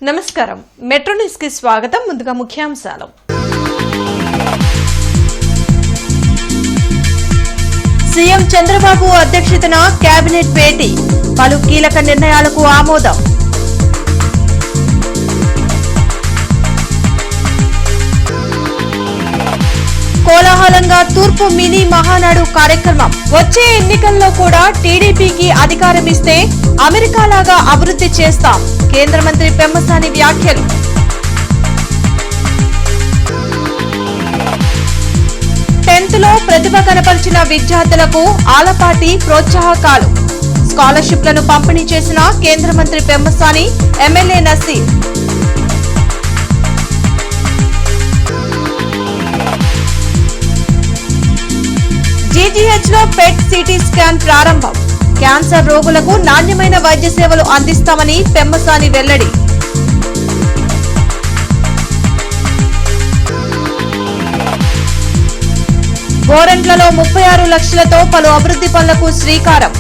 నమస్కారం metro news కి స్వాగతం. ముందుగా ముఖ్యాంశాలు. సీఎం చంద్రబాబు అధ్యక్షతన కేబినెట్ భేటీ, పలు కీలక నిర్ణయాలకు ఆమోదం. కోలాహలంగా తూర్పు మినీ మహానాడు కార్యక్రమం. వచ్చే ఎన్నికల్లో కూడా టీడీపీకి అధికారం ఇస్తే అమెరికాలాగా అభివృద్ధి చేస్తాం, కేంద్ర మంత్రి పెమ్మసాని వ్యాఖ్యలు. టెన్త్ లో ప్రతిభ కనపరిచిన విద్యార్థులకు ఆలపాటి ప్రోత్సాహకాలు. స్కాలర్షిప్లను పంపిణీ చేసిన కేంద్ర మంత్రి పెమ్మసాని, ఎమ్మెల్యే నసీర్. జీజీహెచ్ లో పెట్ సిటీ స్కాన్ ప్రారంభం. క్యాన్సర్ రోగులకు నాణ్యమైన వైద్య సేవలు అందిస్తామని పెమ్మసాని వెల్లడి. గోరంట్లలో 36 లక్షలతో పలు అభివృద్ధి పనులకు శ్రీకారం.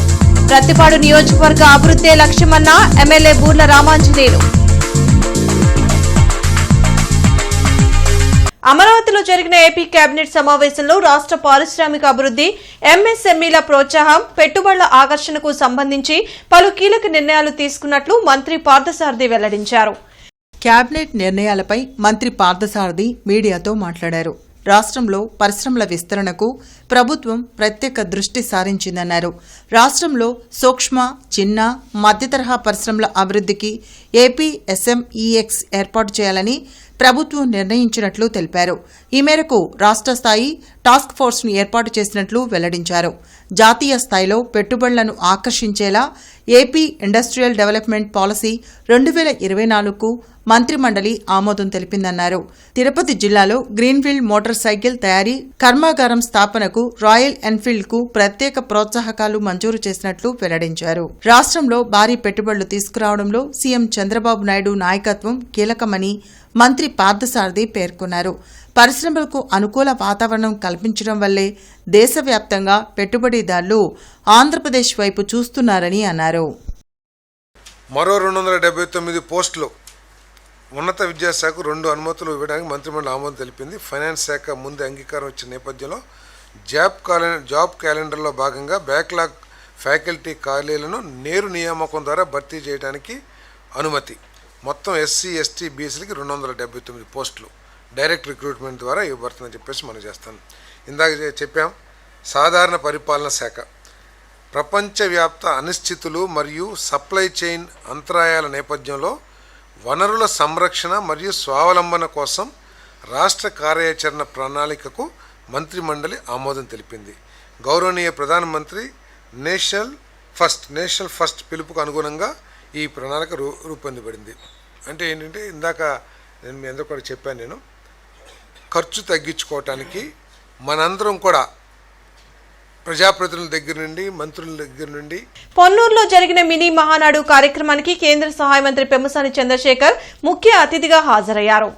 ప్రతిపాడు నియోజకవర్గ అభివృద్ధే లక్ష్యమన్న ఎమ్మెల్యే బూర్ల రామాంజనేయులు. అమరావతిలో జరిగిన ఏపీ కేబినెట్ సమావేశంలో రాష్ట్ర పారిశ్రామిక అభివృద్ధి, ఎంఎస్ఎంఈల ప్రోత్సాహం, పెట్టుబడుల ఆకర్షణకు సంబంధించి పలు కీలక నిర్ణయాలు తీసుకున్నట్లు మంత్రి పార్థసారథి వెల్లడించారు. కేబినెట్ నిర్ణయాలపై మంత్రి పార్థసారథి మీడియాతో మాట్లాడారు. రాష్ట్రంలో పరిశ్రమల విస్తరణకు ప్రభుత్వం ప్రత్యేక దృష్టి సారించిందన్నారు. రాష్ట్రంలో సూక్ష్మ, చిన్న, మధ్యతరహా పరిశ్రమల అభివృద్ధికి ఏపీ ఎస్ఎంఈఎక్స్ ఏర్పాటు చేయాలని ప్రభుత్వం నిర్ణయించినట్లు తెలిపారు. ఈ మేరకు రాష్ట్ర స్థాయి టాస్క్ ఫోర్స్ను ఏర్పాటు చేసినట్లు వెల్లడించారు. జాతీయ స్థాయిలో పెట్టుబడులను ఆకర్షించేలా ఏపీ ఇండస్ట్రియల్ డెవలప్మెంట్ పాలసీ 2024కు మంత్రిమండలి ఆమోదం తెలిపిందన్నారు. తిరుపతి జిల్లాలో గ్రీన్ఫీల్డ్ మోటార్ సైకిల్ తయారీ కర్మాగారం స్థాపనకు రాయల్ ఎన్ఫీల్డ్ కు ప్రత్యేక ప్రోత్సాహకాలు మంజూరు చేసినట్లు వెల్లడించారు. రాష్ట్రంలో భారీ పెట్టుబడులు తీసుకురావడంలో సీఎం చంద్రబాబు నాయుడు నాయకత్వం కీలకమని మంత్రి పార్థసారథి పేర్కొన్నారు. పరిశ్రమలకు అనుకూల వాతావరణం కల్పించడం వల్లే దేశవ్యాప్తంగా పెట్టుబడిదారులు ఆంధ్రప్రదేశ్ వైపు చూస్తున్నారని అన్నారు. మరో 279 పోస్టులు ఉన్నత విద్యాశాఖకు 2 అనుమతులు ఇవ్వడానికి మంత్రిమండలి ఆమోదం తెలిపింది. ఫైనాన్స్ శాఖ ముందు అంగీకారం ఇచ్చిన నేపథ్యంలో జాబ్ క్యాలెండర్లో భాగంగా బ్యాక్లాగ్ ఫ్యాకల్టీ ఖాళీలను నేరు నియామకం ద్వారా భర్తీ చేయడానికి అనుమతి. మొత్తం ఎస్సీ, ఎస్టీ, బీసీలకి 279 పోస్టులు డైరెక్ట్ రిక్రూట్మెంట్ ద్వారా ఇవ్వబడుతుందని చెప్పేసి మనం చేస్తాను. ఇందాక చెప్పాం, సాధారణ పరిపాలన శాఖ ప్రపంచవ్యాప్త అనిశ్చితులు మరియు సప్లై చైన్ అంతరాయాల నేపథ్యంలో వనరుల సంరక్షణ మరియు స్వావలంబన కోసం రాష్ట్ర కార్యాచరణ ప్రణాళికకు మంత్రిమండలి ఆమోదం తెలిపింది. గౌరవనీయ ప్రధానమంత్రి నేషనల్ ఫస్ట్ పిలుపుకు అనుగుణంగా ఈ ప్రణాళిక రూపొందబడింది. అంటే ఏంటంటే ఇందాక నేను మీ అందరూ కూడా చెప్పాను, నేను ఖర్చు తగ్గించుకోవటానికి మనందరం కూడా ప్రజాప్రతినిధుల దగ్గర నుండి మంత్రుల దగ్గర నుండి. పొన్నూరులో జరిగిన మినీ మహానాడు కార్యక్రమానికి కేంద్ర సహాయ మంత్రి పెమ్మసాని చంద్రశేఖర్ ముఖ్య అతిథిగా హాజరయ్యారు.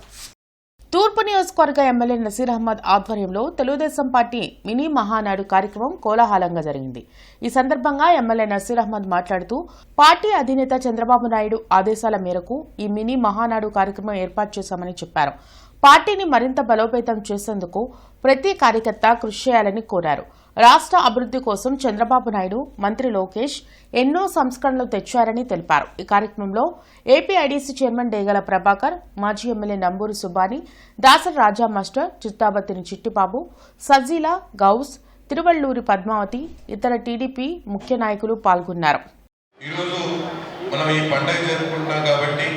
తూర్పు నియోజకవర్గ ఎమ్మెల్యే నసీర్ అహ్మద్ ఆధ్వర్యంలో తెలుగుదేశం పార్టీ మినీ మహానాడు కార్యక్రమం కోలాహలంగా జరిగింది. ఈ సందర్భంగా ఎమ్మెల్యే నసీర్ అహ్మద్ మాట్లాడుతూ పార్టీ అధినేత చంద్రబాబు నాయుడు ఆదేశాల మేరకు ఈ మినీ మహానాడు కార్యక్రమం ఏర్పాటు చేశామని చెప్పారు. పార్టీని మరింత బలోపేతం చేసేందుకు ప్రతి కార్యకర్త కృషి చేయాలని కోరారు. రాష్ట్ర అభివృద్ధి కోసం చంద్రబాబు నాయుడు, మంత్రి లోకేష్ ఎన్నో సంస్కరణలు తెచ్చారని తెలిపారు. ఈ కార్యక్రమంలో ఏపీ ఐడీసీ చైర్మన్ డేగల ప్రభాకర్, మాజీ ఎమ్మెల్యే నంబూరు సుబ్బాని, దాసరి రాజా మాస్టర్, చిత్తాబత్తిని చిట్టిబాబు, సజీలా, గౌస్, తిరువళ్లూరి పద్మావతి, ఇతర టీడీపీ ముఖ్య నాయకులు పాల్గొన్నారు. ఈరోజు మనం ఈ పండుగ జరుపుకుంటున్నాం కాబట్టి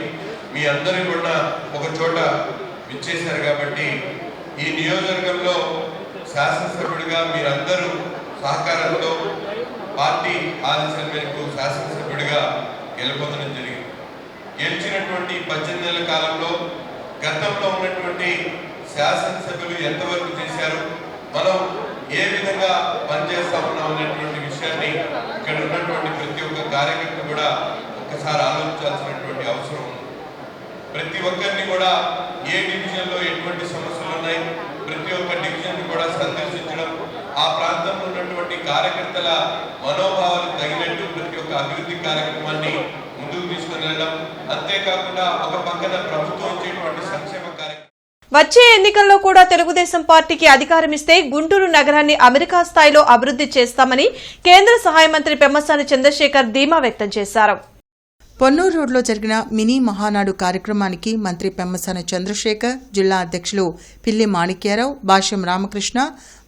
మీ అందరూ కూడా ఒక చోట విచ్చేశారు కాబట్టి ఈ నియోజకవర్గంలో శాసనసభ్యుడిగా మీరందరూ సహకారంతో పార్టీ ఆదేశాల మేరకు శాసనసభ్యుడిగా గెలుపొందడం జరిగింది. గెలిచినటువంటి 18 నెలల కాలంలో గతంలో ఉన్నటువంటి శాసనసభ్యులు ఎంతవరకు చేశారు, మనం ఏ విధంగా పనిచేస్తా ఉన్నాం అనేటువంటి విషయాన్ని ఇక్కడ ఉన్నటువంటి ప్రతి ఒక్క కార్యకర్త కూడా ఒక్కసారి ఆలోచించాల్సినటువంటి అవసరం ఉంది. ప్రతి ఒక్కరిని కూడా ఏ డివిజన్లో ఎటువంటి సమస్యలు ఉన్నాయి, ప్రతి ఒక్క డివిజన్ కూడా సందర్శించడం, ఆ ప్రాంతంలో ఉన్నటువంటి కార్యకర్తల మనోభావాలు తగినట్టు ప్రతి ఒక్క అభివృద్ధి కార్యక్రమాన్ని ముందుకు తీసుకొని తీసుకుని వెళ్ళడం, అంతేకాకుండా ఒక పక్కన ప్రభుత్వం వచ్చేటువంటి సంక్షేమ కార్యక్రమం. వచ్చే ఎన్నికల్లో కూడా తెలుగుదేశం పార్టీకి అధికారం ఇస్తే గుంటూరు నగరాన్ని అమెరికా స్థాయిలో అభివృద్ధి చేస్తామని కేంద్ర సహాయ మంత్రి పెమ్మసాని చంద్రశేఖర్ ధీమా వ్యక్తం చేశారు. పొన్నూరు రోడ్లో జరిగిన మినీ మహానాడు కార్యక్రమానికి మంత్రి పెమ్మసాని చంద్రశేఖర్, జిల్లా అధ్యక్షులు పిల్లి మాణిక్యారావు, భాష్యం రామకృష్ణ,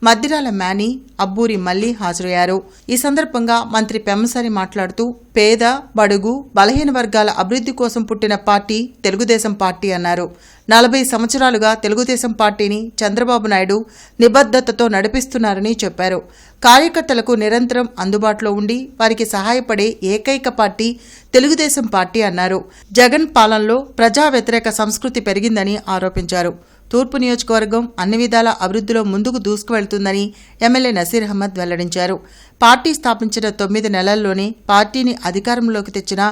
మద్దిరాల మేనీ, అబ్బూరి మల్లి హాజరయ్యారు. ఈ సందర్భంగా మంత్రి పెమ్మసాని మాట్లాడుతూ పేద, బడుగు, బలహీన వర్గాల అభివృద్ధి కోసం పుట్టిన పార్టీ తెలుగుదేశం పార్టీ అన్నారు. 40 సంవత్సరాలుగా తెలుగుదేశం పార్టీని చంద్రబాబు నాయుడు నిబద్ధతతో నడిపిస్తున్నారని చెప్పారు. కార్యకర్తలకు నిరంతరం అందుబాటులో ఉండి వారికి సహాయపడే ఏకైక పార్టీ తెలుగుదేశం పార్టీ అన్నారు. జగన్ పాలనలో ప్రజా వ్యతిరేక సంస్కృతి పెరిగిందని ఆరోపించారు. తూర్పు నియోజకవర్గం అన్ని విధాల అభివృద్ధిలో ముందుకు దూసుకువెళ్తుందని ఎమ్మెల్యే నసీర్ అహ్మద్ వెల్లడించారు. పార్టీ స్థాపించిన 9 నెలల్లోనే పార్టీని అధికారంలోకి తెచ్చిన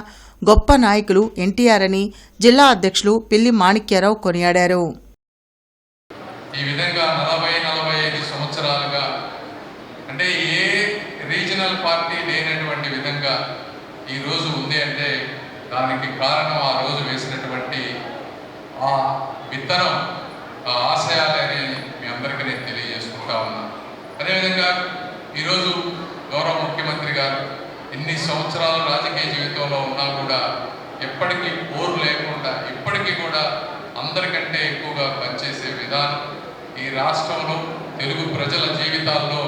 గొప్ప నాయకులు ఎన్టీఆర్ అని జిల్లా అధ్యక్షులు పిల్లి మాణిక్యారావు కొనియాడారు. ఈ విధంగా 40-45 సంవత్సరాలుగా అంటే ఏ రీజనల్ పార్టీ లేనటువంటి విధంగా ఈరోజు ఉంది అంటే దానికి కారణం ఆ రోజు వేసినటువంటి ఆ విత్తనం, ఆ ఆశయాలని మీ అందరికీ నేను తెలియజేసుకుంటా ఉన్నా. అదేవిధంగా ఈరోజు గౌరవ ముఖ్యమంత్రి గారు ఇన్ని సంవత్సరాలు రాజకీయ జీవితంలో ఉన్నా కూడా ఎప్పటికీ పోరు లేకుండా ఇప్పటికీ కూడా అందరికంటే ఎక్కువగా పనిచేసే విధానం, ఈ రాష్ట్రంలో తెలుగు ప్రజల జీవితాల్లో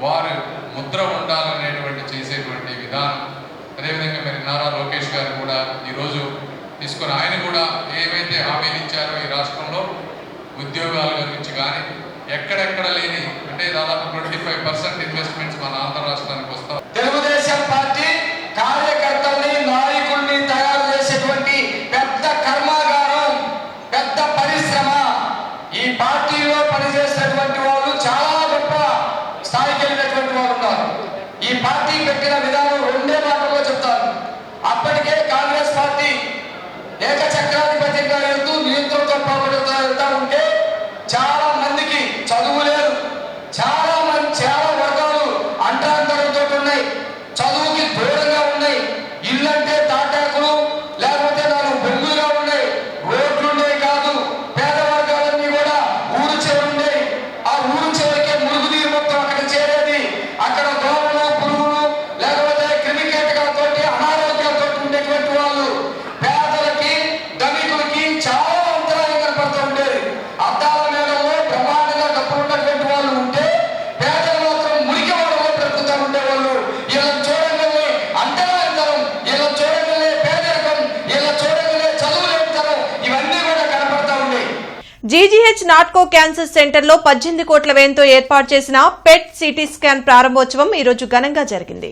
వారు ముద్ర ఉండాలనేటువంటి చేసేటువంటి విధానం. అదేవిధంగా మరి నారా లోకేష్ గారు కూడా ఈరోజు తీసుకొని ఆయన కూడా ఏవైతే హామీలు ఇచ్చారో ఈ రాష్ట్రంలో ఉద్యోగాల గురించి కానీ ఎక్కడెక్కడ లేని అంటే దాదాపు 25% ఇన్వెస్ట్మెంట్స్ మన ఆంధ్ర రాష్ట్రానికి వస్తాం. తెలుగుదేశం పార్టీ కార్యకర్తల్ని, నాయకుల్ని తయారు చేసేటువంటి పెద్ద కర్మాగారం, పెద్ద పరిశ్రమ. ఈ పార్టీలో పనిచేసేటువంటి వాళ్ళు చాలా గొప్ప స్థాయికి వెళ్ళినటువంటి వాళ్ళు ఉన్నారు. ఈ పార్టీ పెట్టిన విధానం 2 మాటల్లో చెప్తాను. అప్పటికే కాంగ్రెస్ పార్టీ ఏకచక్రాధిపత్యంగా వెళ్తూ నియంత్రణతో పాల్గొడుతూ వెళ్తా ఉంటే చాలా మందికి చదువు లేదు, చాలా వర్గాలు అంటాంతరంతో ఉన్నాయి, చదువుకి దూరంగా ఉన్నాయి, ఇల్లంటే తాటాకులు లేకపోతే 4 బొంగులుగా ఉన్నాయి, రోడ్లుండేవి కాదు. పేద వర్గాలన్నీ కూడా ఊరు చివరి ఉండేవి. ఆ ఊరు చివరికే మురుగునీరు మొత్తం అక్కడ చేరేది. అక్కడ దోమలు, పురుగులు లేకపోతే క్రిమికీటకాలతో అనారోగ్యాలతో ఉండేటువంటి వాళ్ళు పేదలకి, ధనికులకి చాలా అంతరాయం కనపడుతూ ఉండేది. అద్దాల మేడలో ప్రమాణంగా డబ్బులు ఉన్నటువంటి వాళ్ళు ఉంటే పేదలు మాత్రం మురికి వాడలో బ్రతుకుతూ ఉండేవాళ్ళు. ఇలా చూడగానే అంతరాయంతరం, ఇలా చూడగానే పేదరికం, ఇలా చూడగానే చదువు లేనితనం, ఇవన్నీ కూడా కనపడతా ఉన్నాయి. జీజీహెచ్ నాట్కో క్యాన్సర్ సెంటర్లో 18 కోట్ల వ్యయంతో ఏర్పాటు చేసిన పెట్ సిటీ స్కాన్ ప్రారంభోత్సవం ఈ రోజు ఘనంగా జరిగింది.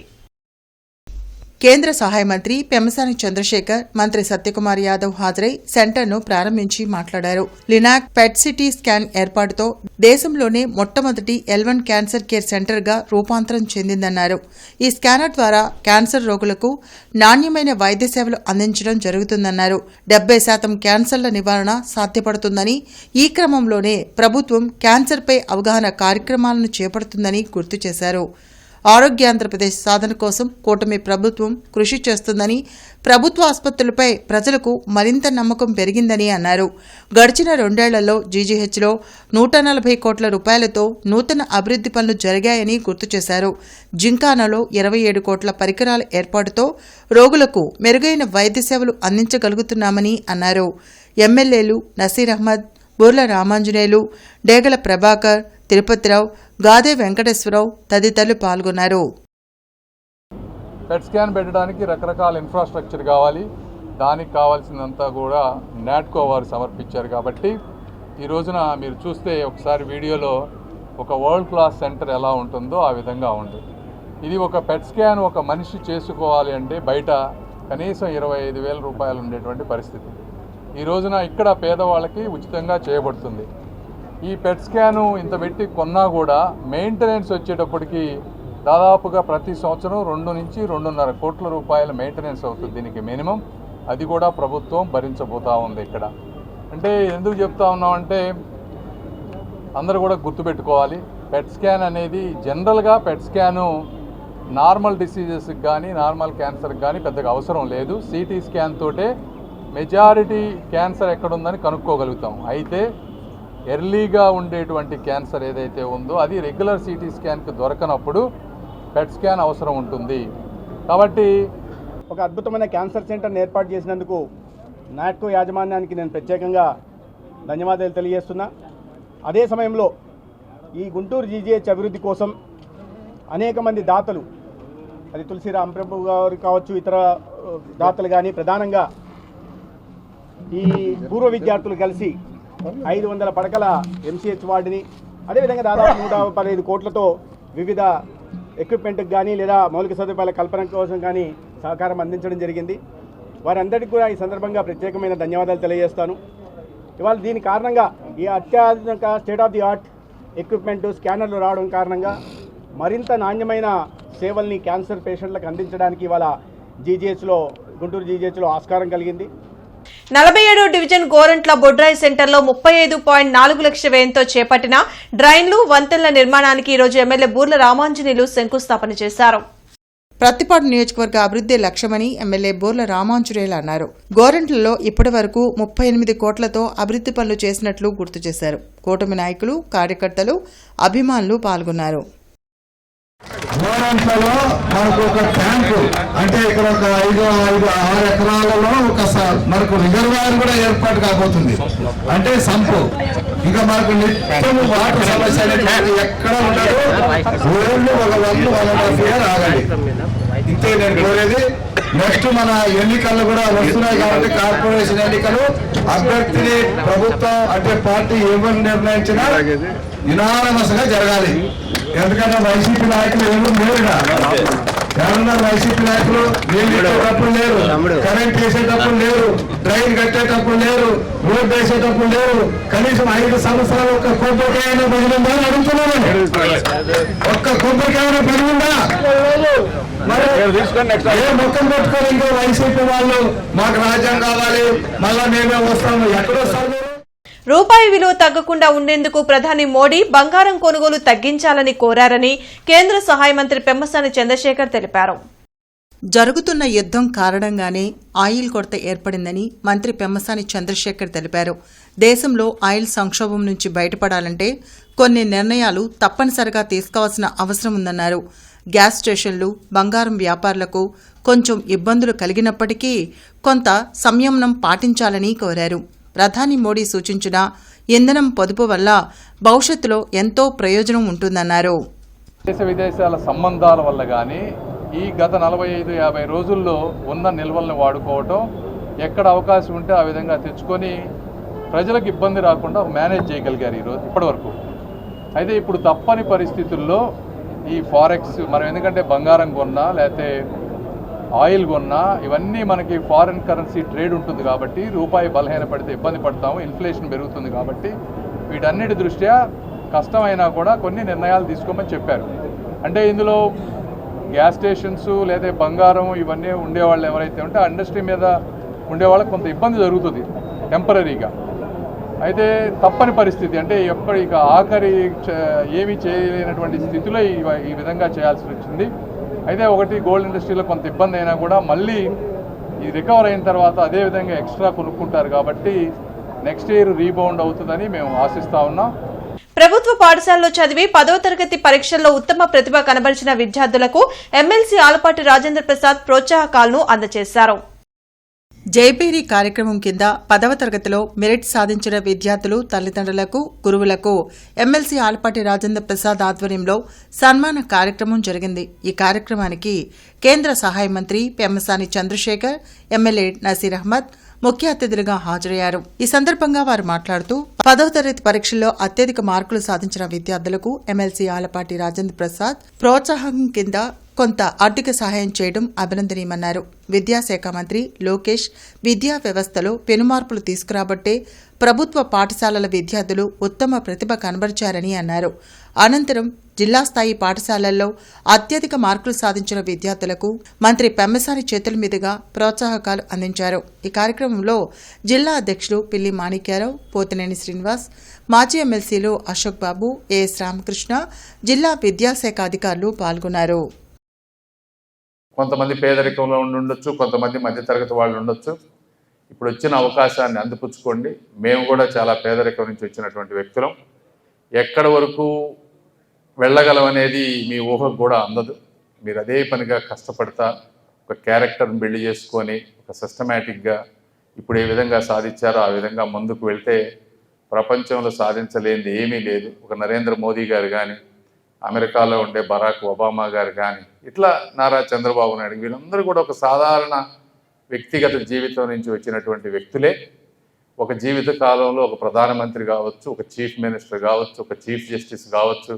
కేంద్ర సహాయ మంత్రి పెమ్మసాని చంద్రశేఖర్, మంత్రి సత్యకుమార్ యాదవ్ హాజరై సెంటర్ను ప్రారంభించి మాట్లాడారు. లినాక్ పెట్ సిటీ స్కాన్ ఏర్పాటుతో దేశంలోనే మొట్టమొదటి L1 క్యాన్సర్ కేర్ సెంటర్గా రూపాంతరం చెందిందన్నారు. ఈ స్కానర్ ద్వారా క్యాన్సర్ రోగులకు నాణ్యమైన వైద్య సేవలు అందించడం జరుగుతుందన్నారు. 70% క్యాన్సర్ల నివారణ సాధ్యపడుతుందని, ఈ క్రమంలోనే ప్రభుత్వం క్యాన్సర్పై అవగాహన కార్యక్రమాలను చేపడుతుందని గుర్తు చేశారు. ఆరోగ్యాంధ్రప్రదేశ్ సాధన కోసం కూటమి ప్రభుత్వం కృషి చేస్తుందని, ప్రభుత్వ ఆసుపత్రులపై ప్రజలకు మరింత నమ్మకం పెరిగిందని అన్నారు. గడిచిన 2 ఏళ్లలో జీజీహెచ్లో 140 కోట్ల రూపాయలతో నూతన అభివృద్ధి పనులు జరిగాయని గుర్తు చేశారు. జింకానాలో 27 కోట్ల పరికరాల ఏర్పాటుతో రోగులకు మెరుగైన వైద్య సేవలు అందించగలుగుతున్నామని అన్నారు. ఎమ్మెల్యేలు నసీర్ అహ్మద్, బూర్ల రామాంజనేయులు, డేగల ప్రభాకర్, తిరుపతిరావు, గాదే వెంకటేశ్వరరావు తదితరులు పాల్గొన్నారు. పెట్ స్కాన్ పెట్టడానికి రకరకాల ఇన్ఫ్రాస్ట్రక్చర్ కావాలి. దానికి కావాల్సినంతా కూడా నాట్కో వారు సమర్పించారు. కాబట్టి ఈ రోజున మీరు చూస్తే ఒకసారి వీడియోలో ఒక వరల్డ్ క్లాస్ సెంటర్ ఎలా ఉంటుందో ఆ విధంగా ఉంది. ఇది ఒక పెట్ స్కాన్ ఒక మనిషి చేసుకోవాలి అంటే బయట కనీసం 25,000 రూపాయలు ఉండేటువంటి పరిస్థితి. ఈ రోజున ఇక్కడ పేదవాళ్ళకి ఉచితంగా చేయబడుతుంది. ఈ పెట్ స్కాను ఇంత పెట్టి కొన్నా కూడా మెయింటెనెన్స్ వచ్చేటప్పటికి దాదాపుగా ప్రతి సంవత్సరం 2 నుంచి 2.5 కోట్ల రూపాయల మెయింటెనెన్స్ అవుతుంది దీనికి మినిమం. అది కూడా ప్రభుత్వం భరించబోతూ ఉంది ఇక్కడ. అంటే ఎందుకు చెప్తా ఉన్నామంటే అందరూ కూడా గుర్తుపెట్టుకోవాలి, పెట్ స్కాన్ అనేది జనరల్గా పెట్ స్కాను నార్మల్ డిసీజెస్కి కానీ నార్మల్ క్యాన్సర్కి కానీ పెద్దగా అవసరం లేదు. సిటీ స్కాన్ తోటే మెజారిటీ క్యాన్సర్ ఎక్కడుందని కనుక్కోగలుగుతాం. అయితే ఎర్లీగా ఉండేటువంటి క్యాన్సర్ ఏదైతే ఉందో అది రెగ్యులర్ సిటీ స్కాన్కి దొరకనప్పుడు పెట్ స్కాన్ అవసరం ఉంటుంది. కాబట్టి ఒక అద్భుతమైన క్యాన్సర్ సెంటర్ని ఏర్పాటు చేసినందుకు నాట్కో యాజమాన్యానికి నేను ప్రత్యేకంగా ధన్యవాదాలు తెలియజేస్తున్నా. అదే సమయంలో ఈ గుంటూరు జీజీహెచ్ అభివృద్ధి కోసం అనేక మంది దాతలు, అది తులసి రాంప్రభు గారు కావచ్చు, ఇతర దాతలు కానీ, ప్రధానంగా ఈ పూర్వ విద్యార్థులు కలిసి 500 పడకల ఎంసీహెచ్ వార్డుని, అదేవిధంగా దాదాపు 115 కోట్లతో వివిధ ఎక్విప్మెంట్కి కానీ లేదా మౌలిక సదుపాయాల కల్పన కోసం కానీ సహకారం అందించడం జరిగింది. వారందరికీ కూడా ఈ సందర్భంగా ప్రత్యేకమైన ధన్యవాదాలు తెలియజేస్తాను. ఇవాళ దీని కారణంగా ఈ అత్యాధునిక state of the art equipment, స్కానర్లు రావడం కారణంగా మరింత నాణ్యమైన సేవల్ని క్యాన్సర్ పేషెంట్లకు అందించడానికి ఇవాళ గుంటూరు జీజీహెచ్లో ఆస్కారం కలిగింది. 47వ డివిజన్ గోరంట్ల బొడ్రాయి సెంటర్లో 35.4 లక్షల వ్యయంతో చేపట్టిన డ్రైన్లు, వంతెనల నిర్మాణానికి ఈరోజు ఎమ్మెల్యే బూర్ల రామాంజనేయులు శంకుస్థాపన చేశారు. ప్రతిపాడు నియోజకవర్గ అభివృద్ధి లక్ష్యమని ఎమ్మెల్యే బూర్ల రామాంజనేయులు అన్నారు. గోరంట్లలో ఇప్పటి వరకు 38 కోట్లతో అభివృద్ధి పనులు చేసినట్లు గుర్తు చేశారు. కూటమి నాయకులు, కార్యకర్తలు, అభిమానులు పాల్గొన్నారు. గోరంట్లలో మనకు ఒక ట్యాంకు, అంటే ఇక్కడ ఒక 5-6 ఎకరాలలో ఒక మనకు రిజర్వాయర్ కూడా ఏర్పాటు కాబోతుంది. అంటే సంపు ఇంకా మనకు నిత్యం వాటర్ సమస్య అనేది ఎక్కడ ఉండదు. ఓన్లీ ఒక 1.5 year ఆగాలి. ఇంతే నేను కోరేది. నెక్స్ట్ మన ఎన్నికలు కూడా వస్తున్నాయి కాబట్టి కార్పొరేషన్ ఎన్నికలు అభ్యర్థిని ప్రభుత్వం అంటే పార్టీ ఏమని నిర్ణయించినా యునానమస్ గా జరగాలి. ఎందుకంటే వైసీపీ నాయకులు ఏమీ లేరుగా, ఎవరున్నారు వైసీపీ నాయకులు? నీళ్ళు ఇచ్చేటప్పుడు లేరు, కరెంట్ వేసేటప్పుడు లేరు, డ్రైన్ కట్టేటప్పుడు లేరు, రోడ్డు వేసేటప్పుడు లేరు. కనీసం 5 సంవత్సరాలు ఒక్క కొబ్బరికాయన పగిలిందా అని అడుగుతున్నాను. ఒక్క కొబ్బరికాయన పగిలిందా? మరి ఏ మొక్కలు పెట్టుకోవాలి ఇంకో వైసీపీ వాళ్ళు? మాకు రాజ్యం కావాలి, మళ్ళా మేమే వస్తాము. ఎక్కడొస్తారు? రూపాయి విలువ తగ్గకుండా ఉండేందుకు ప్రధాని మోడీ బంగారం కొనుగోలు తగ్గించాలని కోరారని కేంద్ర సహాయ మంత్రి పెమ్మసాని చంద్రశేఖర్ తెలిపారు. జరుగుతున్న యుద్దం కారణంగానే ఆయిల్ కొరత ఏర్పడిందని మంత్రి పెమ్మసాని చంద్రశేఖర్ తెలిపారు. దేశంలో ఆయిల్ సంక్షోభం నుంచి బయటపడాలంటే కొన్ని నిర్ణయాలు తప్పనిసరిగా తీసుకోవాల్సిన అవసరం ఉందన్నారు. గ్యాస్ స్టేషన్లు, బంగారం వ్యాపారులకు కొంచెం ఇబ్బందులు కలిగినప్పటికీ కొంత సంయమనం పాటించాలని కోరారు. ప్రధాని మోడీ సూచించిన ఇంధనం పొదుపు వల్ల భవిష్యత్తులో ఎంతో ప్రయోజనం ఉంటుందన్నారు. దేశ విదేశాల సంబంధాల వల్ల కానీ ఈ గత 45-50 రోజుల్లో ఉన్న నిల్వలను వాడుకోవటం, ఎక్కడ అవకాశం ఉంటే ఆ విధంగా తెచ్చుకొని ప్రజలకు ఇబ్బంది రాకుండా మేనేజ్ చేయగలిగారు ఈరోజు ఇప్పటివరకు. అయితే ఇప్పుడు తప్పని పరిస్థితుల్లో ఈ ఫారెక్స్, మనం ఎందుకంటే బంగారం కొన్నా లేకపోతే ఆయిల్ కొన్నా ఇవన్నీ మనకి ఫారిన్ కరెన్సీ ట్రేడ్ ఉంటుంది కాబట్టి రూపాయి బలహీన పడితే ఇబ్బంది పడతాము, ఇన్ఫ్లేషన్ పెరుగుతుంది. కాబట్టి వీటన్నిటి దృష్ట్యా కష్టమైనా కూడా కొన్ని నిర్ణయాలు తీసుకోమని చెప్పారు. అంటే ఇందులో గ్యాస్ స్టేషన్స్ లేదా బంగారం ఇవన్నీ ఉండేవాళ్ళు ఎవరైతే ఉంటే ఆ ఇండస్ట్రీ మీద ఉండేవాళ్ళకి కొంత ఇబ్బంది జరుగుతుంది టెంపరీగా. అయితే తప్పని పరిస్థితి, అంటే ఎప్పుడు ఇక ఆఖరి ఏమీ చేయలేనటువంటి స్థితిలో ఈ విధంగా చేయాల్సి వచ్చింది. అయితే ఒకటి, గోల్డ్ ఇండస్ట్రీలో కొంత ఇబ్బంది అయినా కూడా మళ్ళీ ఇది రికవర్ అయిన తర్వాత అదేవిధంగా ఎక్స్ట్రా కొనుక్కుంటారు కాబట్టి నెక్స్ట్ ఇయర్ రీబౌండ్ అవుతుందని మేము ఆశిస్తా ఉన్నాం. ప్రభుత్వ పాఠశాలలో చదివి 10వ తరగతి పరీక్షల్లో ఉత్తమ ప్రతిభ కనబరిచిన విద్యార్థులకు ఎమ్మెల్సీ ఆలపాటి రాజేంద్ర ప్రసాద్ ప్రోత్సాహకాలను అందజేశారు. జైబేరి కార్యక్రమం కింద 10వ తరగతిలో మెరిట్ సాధించిన విద్యార్థులు, తల్లిదండ్రులకు, గురువులకు ఎమ్మెల్సీ ఆలపాటి రాజేంద్ర ప్రసాద్ ఆధ్వర్యంలో సన్మాన కార్యక్రమం జరిగింది. ఈ కార్యక్రమానికి కేంద్ర సహాయ మంత్రి పెమ్మసాని చంద్రశేఖర్, ఎమ్మెల్యే నసీర్ అహ్మద్ ముఖ్య అతిథులుగా హాజరయ్యారు. ఈ సందర్భంగా వారు మాట్లాడుతూ 10వ తరగతి పరీక్షల్లో అత్యధిక మార్కులు సాధించిన విద్యార్థులకు ఎమ్మెల్సీ ఆలపాటి రాజేంద్ర ప్రసాద్ ప్రోత్సాహం కింద కొంత ఆర్థిక సహాయం చేయడం అభినందనీయమన్నారు. విద్యాశాఖ మంత్రి లోకేష్ విద్యా వ్యవస్థలో పెనుమార్పులు తీసుకురాబట్టే ప్రభుత్వ పాఠశాలల విద్యార్థులు ఉత్తమ ప్రతిభ కనబరిచారని అన్నారు. అనంతరం జిల్లా స్థాయి పాఠశాలల్లో అత్యధిక మార్కులు సాధించిన విద్యార్థులకు మంత్రి పెమ్మసాని చేతుల మీదుగా ప్రోత్సాహకాలు అందించారు. ఈ కార్యక్రమంలో జిల్లా అధ్యక్షులు పిల్లి మాణిక్యారావు, పోతినేని శ్రీనివాస్, మాజీ ఎమ్మెల్సీలు అశోక్ బాబు, ఏఎస్ రామకృష్ణ, జిల్లా విద్యాశాఖ అధికారులు పాల్గొన్నారు. కొంతమంది పేదరికంలో ఉండొచ్చు, కొంతమంది మధ్యతరగతి వాళ్ళు ఉండొచ్చు. ఇప్పుడు వచ్చిన అవకాశాన్ని అందిపుచ్చుకోండి. మేము కూడా చాలా పేదరికం నుంచి వచ్చినటువంటి వ్యక్తులం. ఎక్కడి వరకు వెళ్ళగలం అనేది మీ ఊహకు కూడా అందదు. మీరు అదే పనిగా కష్టపడతా ఒక క్యారెక్టర్ని బిల్డ్ చేసుకొని ఒక సిస్టమేటిక్గా ఇప్పుడు ఏ విధంగా సాధించారో ఆ విధంగా ముందుకు వెళ్తే ప్రపంచంలో సాధించలేనిది ఏమీ లేదు. ఒక నరేంద్ర మోదీ గారు కానీ, అమెరికాలో ఉండే బరాక్ ఒబామా గారు కానీ, ఇట్లా నారా చంద్రబాబు నాయుడు, వీళ్ళందరూ కూడా ఒక సాధారణ వ్యక్తిగత జీవితం నుంచి వచ్చినటువంటి వ్యక్తులే. ఒక జీవిత కాలంలో ఒక ప్రధానమంత్రి కావచ్చు, ఒక చీఫ్ మినిస్టర్ కావచ్చు, ఒక చీఫ్ జస్టిస్ కావచ్చు,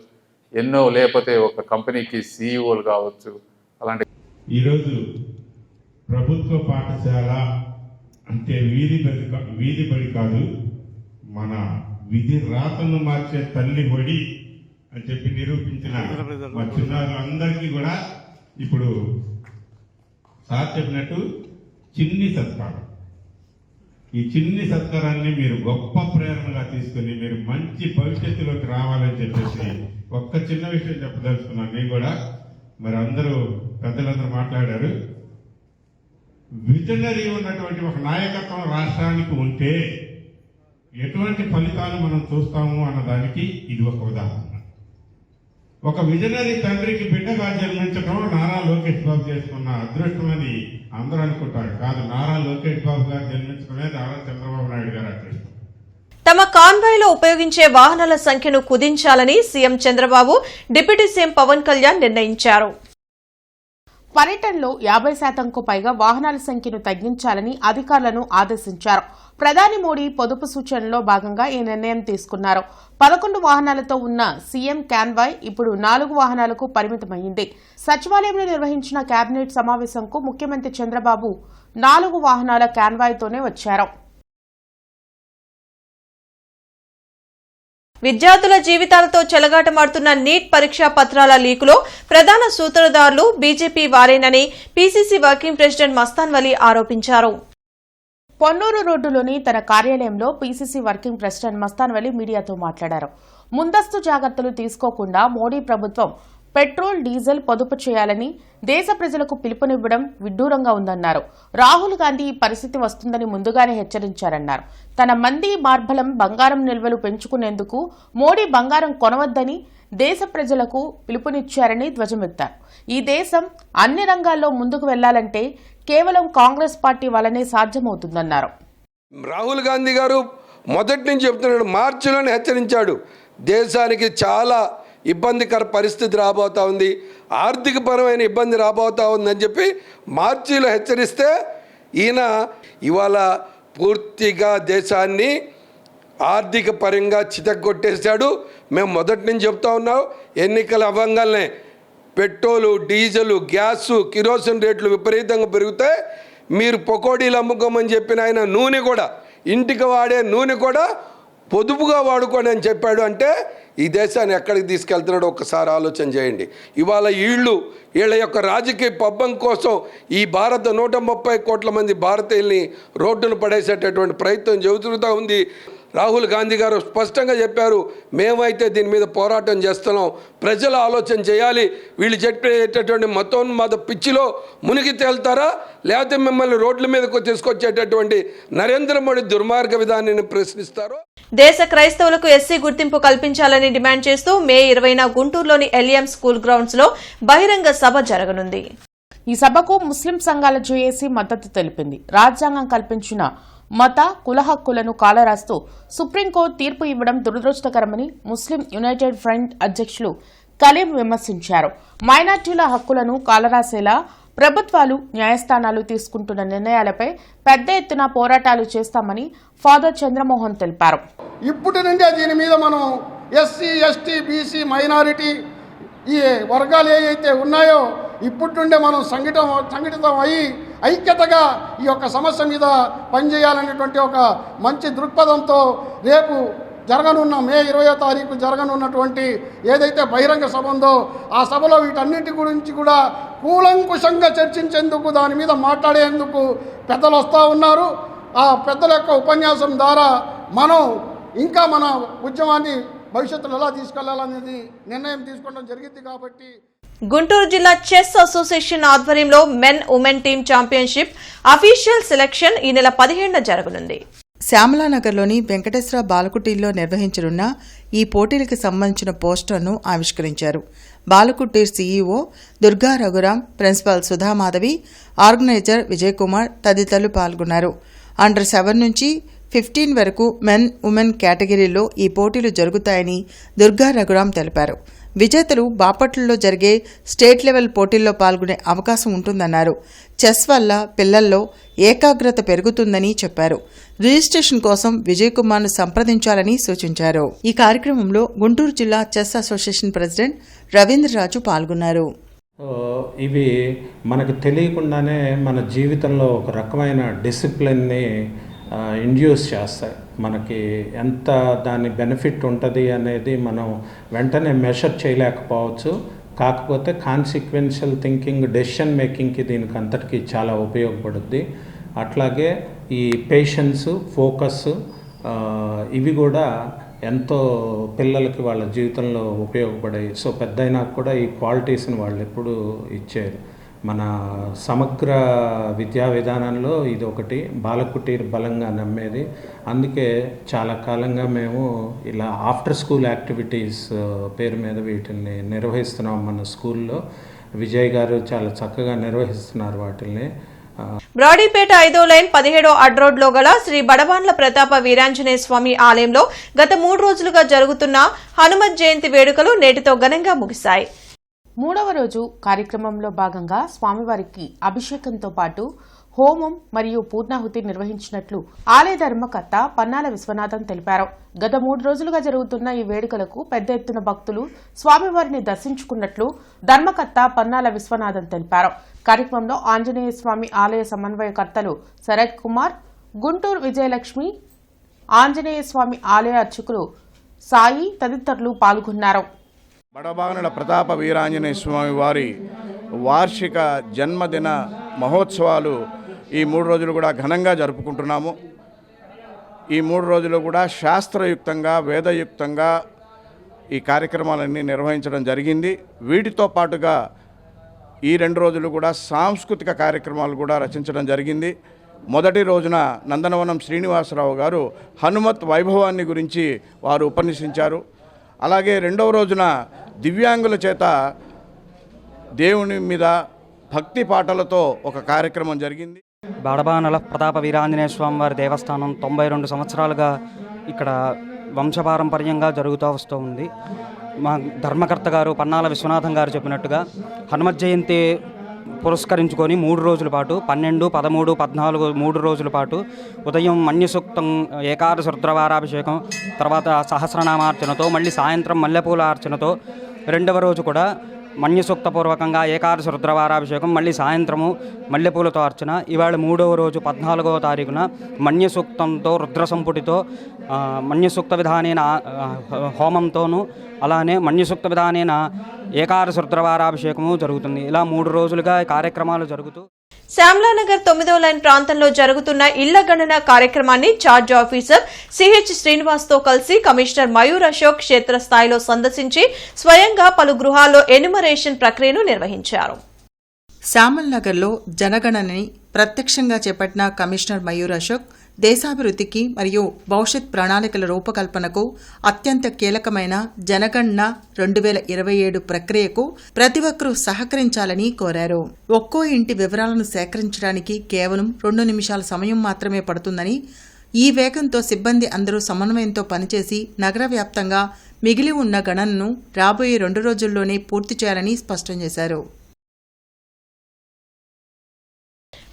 ఎన్నో లేకపోతే ఒక కంపెనీకి సీఈఓలు కావచ్చు. అలాంటి ఈరోజు ప్రభుత్వ పాఠశాల అంటే వీధి బడి కాదు, మన విధి రాతను మార్చే తల్లి బడి అని చెప్పి నిరూపించిన మా చిన్నారులందరికీ కూడా ఇప్పుడు సార్ చెప్పినట్టు చిన్ని సత్కారం. ఈ చిన్ని సత్కారాన్ని మీరు గొప్ప ప్రేరణగా తీసుకుని మీరు మంచి భవిష్యత్తులోకి రావాలని చెప్పేసి ఒక్క చిన్న విషయం చెప్పదలుచుకున్నాను. నేను కూడా మరి అందరూ పెద్దలందరూ మాట్లాడారు. విజనరీ ఉన్నటువంటి ఒక నాయకత్వం రాష్ట్రానికి ఉంటే ఎటువంటి ఫలితాలు మనం చూస్తాము అన్నదానికి ఇది ఒక ఉదాహరణ. ఒక విజనరీ తండ్రికి బిడ్డగా జన్మించడం నారా లోకేష్ బాబు చేసుకున్న అదృష్టమని అందరూ అనుకుంటారు. కాదు, నారా లోకేష్ బాబు గారు జన్మించడమే నారా చంద్రబాబు నాయుడు గారు అదృష్టం. తమ కాన్వాయ్లో ఉపయోగించే వాహనాల సంఖ్యను కుదించాలని CM Chandrababu deputy CM Pawan Kalyan నిర్ణయించారు. పర్యటనలో 50%కు పైగా వాహనాల సంఖ్యను తగ్గించాలని అధికారులను ఆదేశించారు. ప్రధాని మోడీ పొదుపు సూచనలో భాగంగా ఈ నిర్ణయం తీసుకున్నారు. 11 వాహనాలతో ఉన్న సీఎం కాన్వాయ్ ఇప్పుడు 4 వాహనాలకు పరిమితమైంది. సచివాలయంలో నిర్వహించిన కేబినెట్ సమావేశంకు ముఖ్యమంత్రి చంద్రబాబు 4 వాహనాల కాన్వాయ్తోనే వచ్చారు. విద్యార్థుల జీవితాలతో చెలగాటమాడుతున్న నీట్ పరీక్షా పత్రాల లీకులో ప్రధాన సూత్రధారులు బీజేపీ వారేనని PCC working president Mastan Vali ఆరోపించారు. పొన్నూరు రోడ్డులోని తన కార్యాలయంలో PCC working president Mastan Vali మీడియాతో మాట్లాడారు. ముందస్తు జాగ్రత్తలు తీసుకోకుండా మోడీ ప్రభుత్వం పెట్రోల్, డీజిల్ పొదుపు చేయాలని దేశ ప్రజలకు పిలుపునివ్వడం విడ్డూరంగా ఉందన్నారు. రాహుల్ గాంధీ ఈ పరిస్థితి వస్తుందని ముందుగానే హెచ్చరించారన్నారు. తన మంది మార్బలం బంగారం నిల్వలు పెంచుకునేందుకు మోడీ బంగారం కొనవద్దని దేశ ప్రజలకు పిలుపునిచ్చారని ధ్వజమెత్తారు. ఈ దేశం అన్ని రంగాల్లో ముందుకు వెళ్లాలంటే కేవలం కాంగ్రెస్ పార్టీ వల్లనే సాధ్యమవుతుందన్నారు. రాహుల్ గాంధీ గారు మొదటి నుంచి చెప్తున్నాడు, మార్చిలోనే హెచ్చరించాడు, దేశానికి చాలా ఇబ్బందికర పరిస్థితి రాబోతా ఉంది, ఆర్థికపరమైన ఇబ్బంది రాబోతా ఉందని చెప్పి మార్చిలో హెచ్చరిస్తే ఈయన ఇవాళ పూర్తిగా దేశాన్ని ఆర్థిక పరంగా చితగ్గొట్టేశాడు. మేము మొదటి నుంచి చెప్తా ఉన్నాం, ఎన్నికలు అవ్వగానే పెట్రోలు, డీజిల్, గ్యాసు, కిరోసిన్ రేట్లు విపరీతంగా పెరుగుతాయి. మీరు పకోడీలు అమ్ముకోమని చెప్పిన ఆయన నూనె కూడా, ఇంటికి వాడే నూనె కూడా పొదుపుగా వాడుకోండి అని చెప్పాడు. అంటే ఈ దేశాన్ని ఎక్కడికి తీసుకెళ్తున్నాడో ఒక్కసారి ఆలోచన చేయండి. ఇవాళ వీళ్ళ యొక్క రాజకీయ పబ్బం కోసం ఈ భారత 130 కోట్ల మంది భారతీయుల్ని రోడ్డును పడేసేటటువంటి ప్రయత్నం జరుగుతూ ఉంది. రాహుల్ గాంధీ గారు స్పష్టంగా చెప్పారు, మేమైతే దీని మీద పోరాటం చేస్తున్నాం, ప్రజలు ఆలోచన చేయాలి, వీళ్ళు చెప్పేటటువంటి మతోన్మాద పిచ్చిలో మునిగి తేల్తారా లేకపోతే మిమ్మల్ని రోడ్ల మీదకు తీసుకొచ్చేటటువంటి నరేంద్ర మోడీ దుర్మార్గ విధానాన్ని ప్రశ్నిస్తారో. దేశ క్రైస్తవులకు ఎస్సీ గుర్తింపు కల్పించాలని డిమాండ్ చేస్తూ మే 20న గుంటూరులోని ఎల్ఎం స్కూల్ గ్రౌండ్స్ లో బహిరంగ సభ జరగనుంది. ఈ సభకు ముస్లిం సంఘాల జేఏసీ మద్దతు తెలిపింది. రాజ్యాంగం కల్పించిన మత కుల హక్కులను కాలరాస్తూ సుప్రీంకోర్టు తీర్పు ఇవ్వడం దురదృష్టకరమని ముస్లిం యునైటెడ్ ఫ్రంట్ అధ్యక్షులు కలీం విమర్శించారు. మైనార్టీల హక్కులను కాలరాసేలా ప్రభుత్వాలు, న్యాయస్థానాలు తీసుకుంటున్న నిర్ణయాలపై పెద్ద ఎత్తున పోరాటాలు చేస్తామని ఫాదర్ చంద్రమోహన్ తెలిపారు. ఇప్పటి నుండే దీని మీద మనం ఎస్సీ, ఎస్టీ, బీసీ, మైనారిటీ ఈ వర్గాలు ఏవైతే ఉన్నాయో ఇప్పటి నుండే మనం సంఘటితం అయ్యి ఐక్యతగా ఈ యొక్క సమస్య మీద పనిచేయాలనేటువంటి ఒక మంచి దృక్పథంతో రేపు జరగనున్న మే 20వ తారీఖు జరగనున్నటువంటి ఏదైతే బహిరంగ సభ ఉందో ఆ సభలో వీటన్నిటి గురించి కూడా కూలంకుషంగా చర్చించేందుకు, దాని మీద మాట్లాడేందుకు పెద్దలు వస్తూ ఉన్నారు. ఆ పెద్దల యొక్క ఉపన్యాసం ద్వారా మనం ఇంకా మన ఉద్యమాన్ని భవిష్యత్తులో ఎలా తీసుకెళ్లాలనేది నిర్ణయం తీసుకోవడం జరిగింది. కాబట్టి గుంటూరు జిల్లా చెస్ అసోసియేషన్ ఆధ్వర్యంలో men women team championship official selection ఈ నెల 17న జరగనుంది. శ్యామలానగర్లోని వెంకటేశ్వర బాలకుటీల్లో నిర్వహించనున్న ఈ పోటీలకు సంబంధించిన పోస్టర్ను ఆవిష్కరించారు. Balakutir CEO Durga Raghuram, principal Sudhamadhavi, organiser Vijay Kumar తదితరులు పాల్గొన్నారు. అండర్ 7 నుంచి 15 వరకు మెన్ ఉమెన్ కేటగిరీలో ఈ పోటీలు జరుగుతాయని దుర్గా రఘురాం తెలిపారు. విజేతలు బాపట్లలో జరిగే స్టేట్ లెవెల్ పోటీల్లో పాల్గొనే అవకాశం ఉంటుందన్నారు. చెస్ వల్ల పిల్లల్లో ఏకాగ్రత పెరుగుతుందని చెప్పారు. రిజిస్ట్రేషన్ కోసం విజయ్ కుమార్ను సంప్రదించాలని సూచించారు. ఈ కార్యక్రమంలో గుంటూరు జిల్లా చెస్ అసోసియేషన్ ప్రెసిడెంట్ రవీంద్రరాజు పాల్గొన్నారు. ఇవి మనకు తెలియకుండానే మన జీవితంలో ఒక రకమైన డిసిప్లిన్ని ఇండ్యూస్ చేస్తాయి. మనకి ఎంత దాని బెనిఫిట్ ఉంటుంది అనేది మనం వెంటనే మెషర్ చేయలేకపోవచ్చు. కాకపోతే కాన్సిక్వెన్షియల్ థింకింగ్, డెసిషన్ మేకింగ్కి దీనికి అంతటికీ చాలా ఉపయోగపడుద్ది. అట్లాగే ఈ పేషెన్స్, ఫోకస్ ఇవి కూడా ఎంతో పిల్లలకి వాళ్ళ జీవితంలో ఉపయోగపడాయి. సో పెద్ద అయినా కూడా ఈ క్వాలిటీస్ని వాళ్ళు ఎప్పుడూ ఇచ్చారు. మన సమగ్ర విద్యా విధానంలో ఇది ఒకటి బాలకుటీర్ బలంగా నమ్మేది. అందుకే చాలా కాలంగా మేము ఇలా ఆఫ్టర్ స్కూల్ యాక్టివిటీస్ పేరు మీద వీటిని నిర్వహిస్తున్నాం. మన స్కూల్లో విజయ్ గారు చాలా చక్కగా నిర్వహిస్తున్నారు వాటిల్ని. బ్రాడీపేట 5వ లైన్ 17వ అడ్రోడ్లో గల శ్రీ బడబాండ్ల ప్రతాప వీరాంజనేయ స్వామి ఆలయంలో గత 3 రోజులుగా జరుగుతున్న హనుమత్ జయంతి వేడుకలు నేటితో ఘనంగా ముగిశాయి. 3వ రోజు కార్యక్రమంలో భాగంగా స్వామివారికి అభిషేకంతో పాటు హోమం మరియు పూర్ణాహుతి నిర్వహించినట్లు ఆలయ ధర్మకర్త పన్నాల విశ్వనాథన్ తెలిపారు. గత 3 రోజులుగా జరుగుతున్న ఈ వేడుకలకు పెద్ద ఎత్తున భక్తులు స్వామివారిని దర్శించుకున్నట్లు ధర్మకర్త పన్నాల విశ్వనాథన్ తెలిపారు. కార్యక్రమంలో ఆంజనేయ స్వామి ఆలయ సమన్వయకర్తలు శరత్ కుమార్, గుంటూరు విజయలక్ష్మి, ఆంజనేయ స్వామి ఆలయ అర్చకులు సాయి తదితరులు పాల్గొన్నారు. బడబాండ్ల ప్రతాప వీరాంజనేయ స్వామి వారి వార్షిక జన్మదిన మహోత్సవాలు ఈ 3 రోజులు కూడా ఘనంగా జరుపుకుంటున్నాము. ఈ 3 రోజులు కూడా శాస్త్రయుక్తంగా, వేదయుక్తంగా ఈ కార్యక్రమాలన్నీ నిర్వహించడం జరిగింది. వీటితో పాటుగా ఈ 2 రోజులు కూడా సాంస్కృతిక కార్యక్రమాలు కూడా రచించడం జరిగింది. మొదటి రోజున నందనవనం శ్రీనివాసరావు గారు హనుమత్ వైభవాన్ని గురించి వారు ఉపన్యసించారు. అలాగే 2వ రోజున దివ్యాంగుల చేత దేవుని మీద భక్తి పాటలతో ఒక కార్యక్రమం జరిగింది. బడబాండ్ల ప్రతాప వీరాంజనేయ స్వామి వారి దేవస్థానం 92 సంవత్సరాలుగా ఇక్కడ వంశపారంపర్యంగా జరుగుతూ వస్తూ ఉంది. మా ధర్మకర్త గారు పన్నాల విశ్వనాథం గారు చెప్పినట్టుగా హనుమత్ జయంతి పురస్కరించుకొని 3 రోజుల పాటు 12, 13, 14 3 రోజుల పాటు ఉదయం మన్యసూక్తం ఏకాదశ రుద్రవారాభిషేకం, తర్వాత సహస్రనామార్చనతో, మళ్ళీ సాయంత్రం మల్లెపూల అర్చనతో, 2వ రోజు కూడా మన్యసూక్తపూర్వకంగా ఏకాదశ రుద్రవారాభిషేకం, మళ్ళీ సాయంత్రము మల్లెపూలతో అర్చన. ఇవాళ 3వ రోజు 14వ తారీఖున మన్యసూక్తంతో, రుద్ర సంపుటితో, మన్యసూక్త విధానైన హోమంతోనూ, అలానే మన్యసూక్త విధానైన ఏకాదశ రుద్రవారాభిషేకము జరుగుతుంది. ఇలా 3 రోజులుగా కార్యక్రమాలు జరుగుతూ శ్యామలానగర్ 9వ లైన్ ప్రాంతంలో జరుగుతున్న ఇళ్ల గణన కార్యక్రమాన్ని ఛార్జ్ ఆఫీసర్ సిహెచ్ శ్రీనివాస్ తో కలిసి కమిషనర్ మయూర్ అశోక్ క్షేత్రస్థాయిలో సందర్శించి స్వయంగా పలు గృహాల్లో ఎన్యుమరేషన్ ప్రక్రియను నిర్వహించారు. శ్యామల్నగర్లో జనగణనని ప్రత్యక్షంగా చేపట్టిన కమిషనర్ మయూర్ అశోక్ దేశాభివృద్ధికి మరియు భవిష్యత్ ప్రణాళికల రూపకల్పనకు అత్యంత కీలకమైన జనగణన 2027 ప్రక్రియకు ప్రతి ఒక్కరూ సహకరించాలని కోరారు. ఒక్కో ఇంటి వివరాలను సేకరించడానికి కేవలం 2 నిమిషాల సమయం మాత్రమే పడుతుందని, ఈ వేగంతో సిబ్బంది అందరూ సమన్వయంతో పనిచేసి నగర వ్యాప్తంగా మిగిలి ఉన్న గణనను రాబోయే 2 రోజుల్లోనే పూర్తి చేయాలని స్పష్టం చేశారు.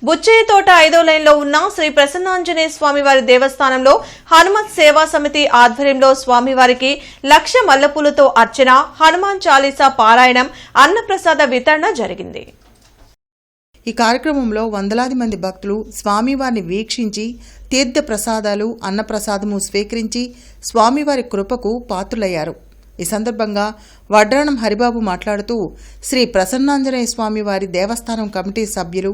బుచ్చయ్య తోట 5వ లైన్లో ఉన్న శ్రీ ప్రసన్నాంజనేయ స్వామివారి దేవస్థానంలో హనుమత్ సేవా సమితి ఆధ్వర్యంలో స్వామివారికి 1,00,000 మల్లెపూలతో అర్చన, హనుమాన్ చాలీసా పారాయణం, అన్నప్రసాద వితరణ జరిగింది. ఈ కార్యక్రమంలో వందలాది మంది భక్తులు స్వామివారిని వీక్షించి తీర్థ ప్రసాదాలు, అన్నప్రసాదము స్వీకరించి స్వామివారి కృపకు పాత్రులయ్యారు. ఈ సందర్భంగా వడ్రాణం హరిబాబు మాట్లాడుతూ శ్రీ ప్రసన్నాంజనేయ స్వామివారి దేవస్థానం కమిటీ సభ్యులు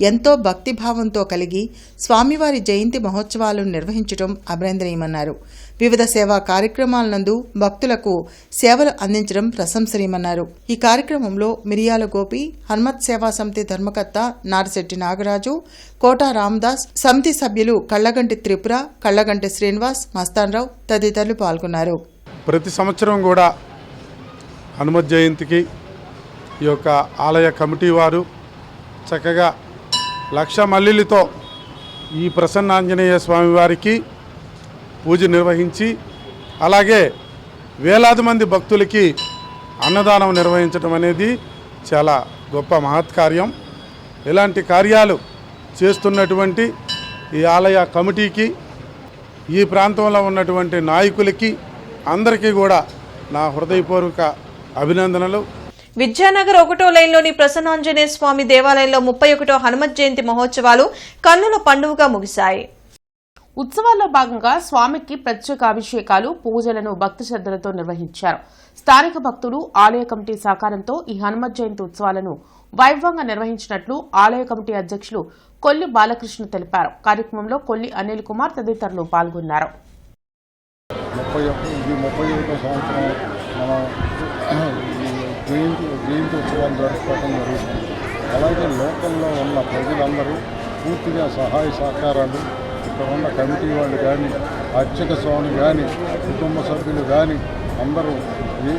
ఎంతో భక్తిభావంతో కలిగి స్వామివారి జయంతి మహోత్సవాలను నిర్వహించడం అభినందనీయమన్నారు. వివిధ సేవా కార్యక్రమాలనందు భక్తులకు సేవలు అందించడం ప్రశంసనీయమన్నారు. ఈ కార్యక్రమంలో మిరియాల గోపి, హనుమత్ సేవా సమితి ధర్మకర్త నారిశెట్టి నాగరాజు, కోటా రామదాస్, సమితి సభ్యులు కళ్లగంటి త్రిపుర, కళ్లగంటి శ్రీనివాస్, మస్తాన్రావు తదితరులు పాల్గొన్నారు. ప్రతి సంవత్సరం కూడా హనుమత్ జయంతికి ఈ యొక్క ఆలయ కమిటీ వారు చక్కగా 1,00,000 మల్లెలతో ఈ ప్రసన్నాంజనేయ స్వామి వారికి పూజ నిర్వహించి అలాగే వేలాది మంది భక్తులకి అన్నదానం నిర్వహించడం అనేది చాలా గొప్ప మహత్కార్యం. ఇలాంటి కార్యాలు చేస్తున్నటువంటి ఈ ఆలయ కమిటీకి, ఈ ప్రాంతంలో ఉన్నటువంటి నాయకులకి అందరికీ కూడా నా హృదయపూర్వక అభినందనలు. విద్యానగర్ 1వ లైన్లోని ప్రసన్నాంజనేయ స్వామి దేవాలయంలో 31వ హనుమత్ జయంతి మహోత్సవాలు కన్నుల పండుగగా ముగిశాయి. ఉత్సవాల్లో భాగంగా స్వామికి ప్రత్యేక అభిషేకాలు, పూజలను భక్తి శ్రద్ధలతో నిర్వహించారు. స్థానిక భక్తులు, ఆలయ కమిటీ సహకారంతో ఈ హనుమత్ జయంతి ఉత్సవాలను వైభవంగా నిర్వహించినట్లు ఆలయ కమిటీ అధ్యక్షులు కొల్లి బాలకృష్ణ తెలిపారు. కార్యక్రమంలో కొల్లి అనిల్ కుమార్ తదితరులు పాల్గొన్నారు. 31వ సంవత్సరం మనం జయంతి ఉత్సవాలు జరుపుకోవడం జరుగుతుంది. అలాగే లోకల్లో ఉన్న ప్రజలందరూ పూర్తిగా సహాయ సహకారాలు, ఇక్కడ ఉన్న కమిటీ వాళ్ళు కానీ, అర్చక స్వామి కానీ, కుటుంబ సభ్యులు కానీ అందరూ ఈ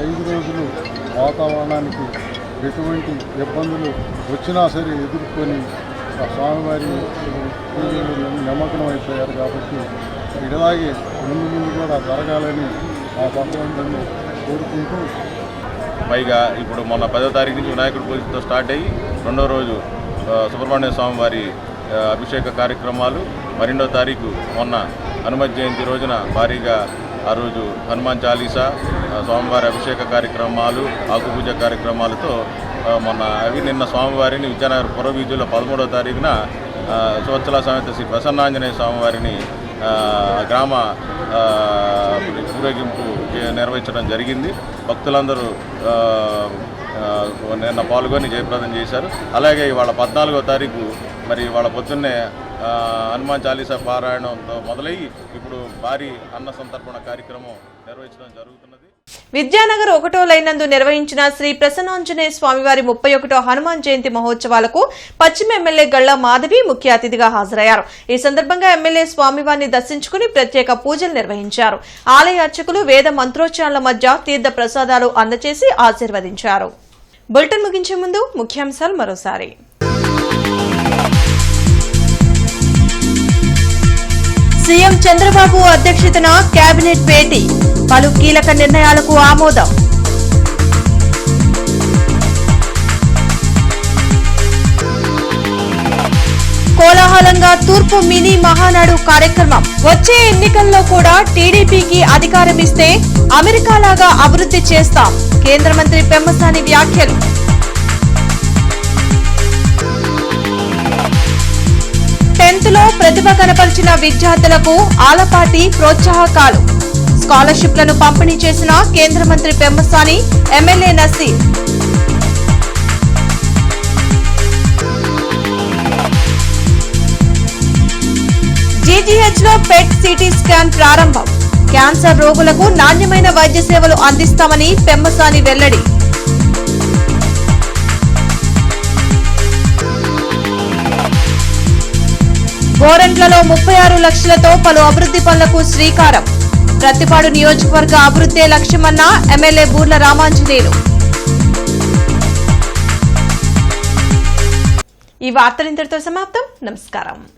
5 రోజులు వాతావరణానికి ఎటువంటి ఇబ్బందులు వచ్చినా సరే ఎదుర్కొని స్వామివారి పూజలు నిమగ్నం అయిపోయారు. కాబట్టి ఇలాగే ముందు కూడా జరగాలని ఆ భగవంతుని కోరుకుంటూ, పైగా ఇప్పుడు మొన్న 10వ తారీఖు నుంచి వినాయకుడి పూజతో స్టార్ట్ అయ్యి 2వ రోజు సుబ్రహ్మణ్య స్వామి వారి అభిషేక కార్యక్రమాలు, 12వ తారీఖు మొన్న హనుమత్ జయంతి రోజున భారీగా ఆ రోజు హనుమాన్ చాలీసా, స్వామివారి అభిషేక కార్యక్రమాలు, ఆకుపూజ కార్యక్రమాలతో మొన్న నిన్న స్వామివారిని విద్యానగర్ పురవీధుల్లో 13వ తారీఖున సువత్సల సమేత శ్రీ ప్రసన్నాంజనేయ స్వామివారిని గ్రామ ఊరేగింపు నిర్వహించడం జరిగింది. భక్తులందరూ నిన్న పాల్గొని జయప్రదం చేశారు. అలాగే ఇవాళ 14వ తారీఖు మరి వాళ్ళ పొద్దున్నే హనుమాన్ చాలీసా పారాయణంతో మొదలయ్యి ఇప్పుడు భారీ అన్న సంతర్పణ కార్యక్రమం నిర్వహించడం జరుగుతున్నది. విద్యానగర్ 1వ లైన్ నందు నిర్వహించిన శ్రీ ప్రసన్నాంజనేయ స్వామివారి 31వ హనుమాన్ జయంతి మహోత్సవాలకు పశ్చిమ ఎమ్మెల్యే గళ్ల మాధవి ముఖ్య అతిథిగా హాజరయ్యారు. ఈ సందర్భంగా ఎమ్మెల్యే స్వామివారిని దర్శించుకుని ప్రత్యేక పూజలు నిర్వహించారు. ఆలయ అర్చకులు వేద మంత్రోచ్చారణల మధ్య తీర్థ ప్రసాదాలు అందజేసి ఆశీర్వదించారు. బులెటిన్ ముగించే ముందు ముఖ్యాంశాలు మరోసారి. సీఎం చంద్రబాబు అధ్యక్షతన కేబినెట్ భేటీ, పలు కీలక నిర్ణయాలకు ఆమోదం. కోలాహలంగా తూర్పు మినీ మహానాడు కార్యక్రమం. వచ్చే ఎన్నికల్లో కూడా టీడీపీకి అధికారం ఇస్తే అమెరికాలాగా అభివృద్ధి చేస్తాం, కేంద్ర మంత్రి పెమ్మసాని వ్యాఖ్యలు. టెన్త్లో ప్రతిభ కనపరిచిన విద్యార్థులకు ఆలపాటి ప్రోత్సాహకాలు, స్కాలర్షిప్లను పంపిణీ చేసిన కేంద్ర మంత్రి పెమ్మసాని, ఎమ్మెల్యే నసీర్. జీజీహెచ్లో పెట్ సిటీ స్కాన్ ప్రారంభం. క్యాన్సర్ రోగులకు నాణ్యమైన వైద్య సేవలు అందిస్తామని పెమ్మసాని వెల్లడి. గోరంట్లలో 36 లక్షలతో పలు అభివృద్ధి పనులకు శ్రీకారం. ప్రతిపాడు నియోజకవర్గ అభివృద్ధే లక్ష్యమన్న ఎమ్మెల్యే బూర్ల రామాంజనేయులు. ఈ వార్తలు ఇంతటితో సమాప్తం. నమస్కారం.